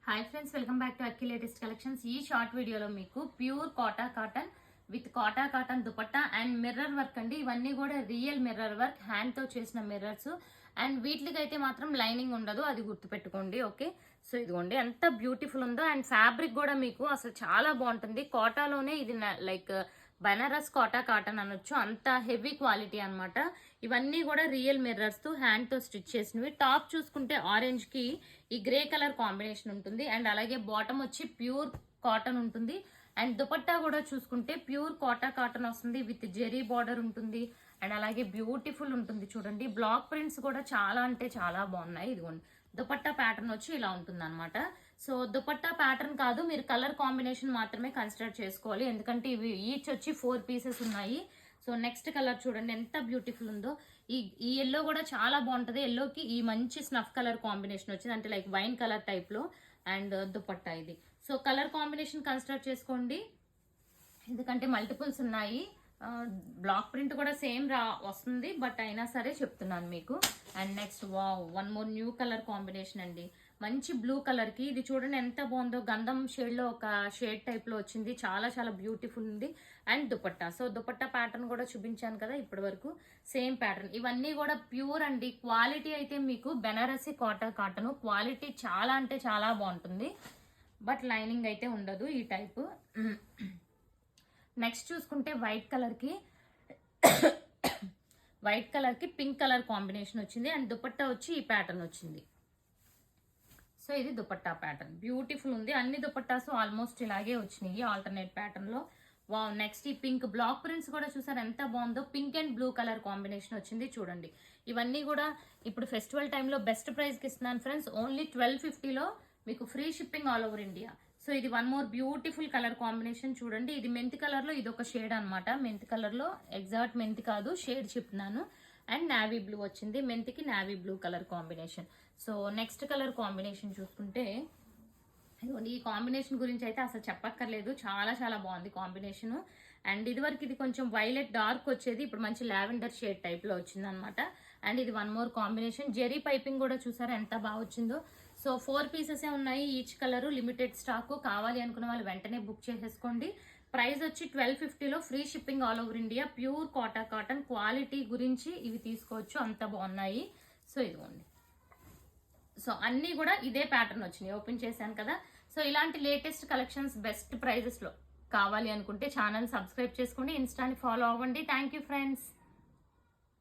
Hi friends, welcome back to Akki latest collections. ఈ short వీడియోలో మీకు pure Kota cotton with Kota cotton dupatta and mirror work అండి. ఇవన్నీ కూడా రియల్ మిర్రర్ వర్క్, హ్యాండ్ తో చేసిన మిర్రర్స్. అండ్ వీటికి అయితే మాత్రం లైనింగ్ ఉండదు, అది గుర్తుపెట్టుకోండి. ఓకే, సో ఇదిగోండి ఎంత బ్యూటిఫుల్ ఉందో. అండ్ ఫ్యాబ్రిక్ కూడా మీకు అసలు చాలా బాగుంటుంది. కోటాలోనే ఇది లైక్ బనారస్ కోటా కాటన్ అనొచ్చు, అంత హెవీ క్వాలిటీ అనమాట. ఇవన్నీ కూడా రియల్ మిర్రర్స్ తో హ్యాండ్ తో స్టిచ్ చేసినవి. టాప్ చూసుకుంటే ఆరెంజ్ కి ఈ గ్రే కలర్ కాంబినేషన్ ఉంటుంది. అండ్ అలాగే బాటమ్ వచ్చి ప్యూర్ కాటన్ ఉంటుంది. అండ్ దుపట్టా కూడా చూసుకుంటే ప్యూర్ కోటా కాటన్ వస్తుంది విత్ జెరీ బార్డర్ ఉంటుంది. అండ్ అలాగే బ్యూటిఫుల్ ఉంటుంది. చూడండి, బ్లాక్ ప్రింట్స్ కూడా చాలా అంటే చాలా బాగున్నాయి. ఇదిగోండి, దుపట్టా ప్యాటర్న్ వచ్చి ఇలా ఉంటుంది అనమాట. సో దుపట్టా ప్యాటర్న్ కాదు, మీరు కలర్ కాంబినేషన్ మాత్రమే కన్సిడర్ చేసుకోవాలి, ఎందుకంటే ఇవి ఈచ్ వచ్చి 4 పీసెస్ ఉన్నాయి. సో నెక్స్ట్ కలర్ చూడండి ఎంత బ్యూటిఫుల్ ఉందో. ఈ ఎల్లో కూడా చాలా బాగుంటుంది. ఎల్లోకి ఈ మంచి స్నఫ్ కలర్ కాంబినేషన్ వచ్చింది, అంటే లైక్ వైన్ కలర్ టైప్ లో. అండ్ దుపట్టా ఇది. సో కలర్ కాంబినేషన్ కన్సిడర్ చేసుకోండి, ఎందుకంటే మల్టిపుల్స్ ఉన్నాయి. బ్లాక్ ప్రింట్ కూడా సేమ్ వస్తుంది, బట్ అయినా సరే చెప్తున్నాను మీకు. And next one more new colour combination అండి. మంచి బ్లూ కలర్ కి ఇది చూడండి ఎంత బాగుందో. గంధం షేడ్ లో ఒక షేడ్ టైప్ లో వచ్చింది, చాలా చాలా బ్యూటిఫుల్ ఉంది. And dupatta, so dupatta pattern కూడా చూపించాను కదా ఇప్పటి వరకు, సేమ్ ప్యాటర్న్. ఇవన్నీ కూడా ప్యూర్ అండి. క్వాలిటీ అయితే మీకు బెనారసి కోటా కాటన్ క్వాలిటీ చాలా అంటే చాలా బాగుంటుంది, బట్ లైనింగ్ అయితే ఉండదు ఈ టైప్. నెక్స్ట్ చూసుకుంటే వైట్ కలర్ కి పింక్ కలర్ కాంబినేషన్ వచ్చింది. అండ్ దుపట్టా వచ్చి ఈ ప్యాటర్న్ వచ్చింది. సో ఇది దుపట్టా ప్యాటర్న్, బ్యూటిఫుల్ ఉంది. అన్ని దుపట్టాస్ ఆల్మోస్ట్ ఇలాగే వచ్చినాయి ఆల్టర్నేట్ ప్యాటర్న్ లో. వావ్, నెక్స్ట్ ఈ పింక్ బ్లాక్ ప్రింట్స్ కూడా చూసారు ఎంత బాగుందో. Pink and blue colour combination వచ్చింది చూడండి. ఇవన్నీ కూడా ఇప్పుడు ఫెస్టివల్ టైంలో బెస్ట్ ప్రైస్ కి ఇస్తున్నాను ఫ్రెండ్స్. ఓన్లీ 1250లో మీకు free shipping all over India. So ఇది one more beautiful colour combination చూడండి. ఇది మెంతి కలర్ లో, ఇది ఒక షేడ్ అనమాట. మెంతి కలర్ లో, ఎగ్జాక్ట్ మెంతి కాదు, షేడ్ చెప్తున్నాను. అండ్ నావీ బ్లూ వచ్చింది, మెంతికి navy blue colour combination. So next colour combination చూసుకుంటే ఈ కాంబినేషన్ గురించి అయితే అసలు చెప్పక్కర్లేదు, చాలా చాలా బాగుంది కాంబినేషన్. అండ్ ఇది వరకు ఇది కొంచెం వైలెట్ డార్క్ వచ్చేది, ఇప్పుడు మంచి లావెండర్ షేడ్ టైప్ లో వచ్చింది అనమాట. అండ్ ఇది one more combination. Zari piping కూడా చూసారా ఎంత బాగా వచ్చిందో. సో 4 పీసెస్ ఉన్నాయి ఈచ్ కలర్, లిమిటెడ్ స్టాక్. కావాలి అనుకున్న వాళ్ళు వెంటనే బుక్ చేసేసుకోండి. ప్రైస్ వచ్చి 1250లో free shipping all over India. Pure Kota cotton quality గురించి ఇవి తీసుకోవచ్చు, అంత బాగున్నాయి. సో ఇదిగోండి, సో అన్ని కూడా ఇదే ప్యాటర్న్ వచ్చినాయి, ఓపెన్ చేశాను కదా. సో ఇలాంటి లేటెస్ట్ కలెక్షన్స్ బెస్ట్ ప్రైజెస్ లో కావాలి అనుకుంటే ఛానల్ సబ్స్క్రైబ్ చేసుకోండి, ఇన్స్టాని ఫాలో అవ్వండి. Thank you friends.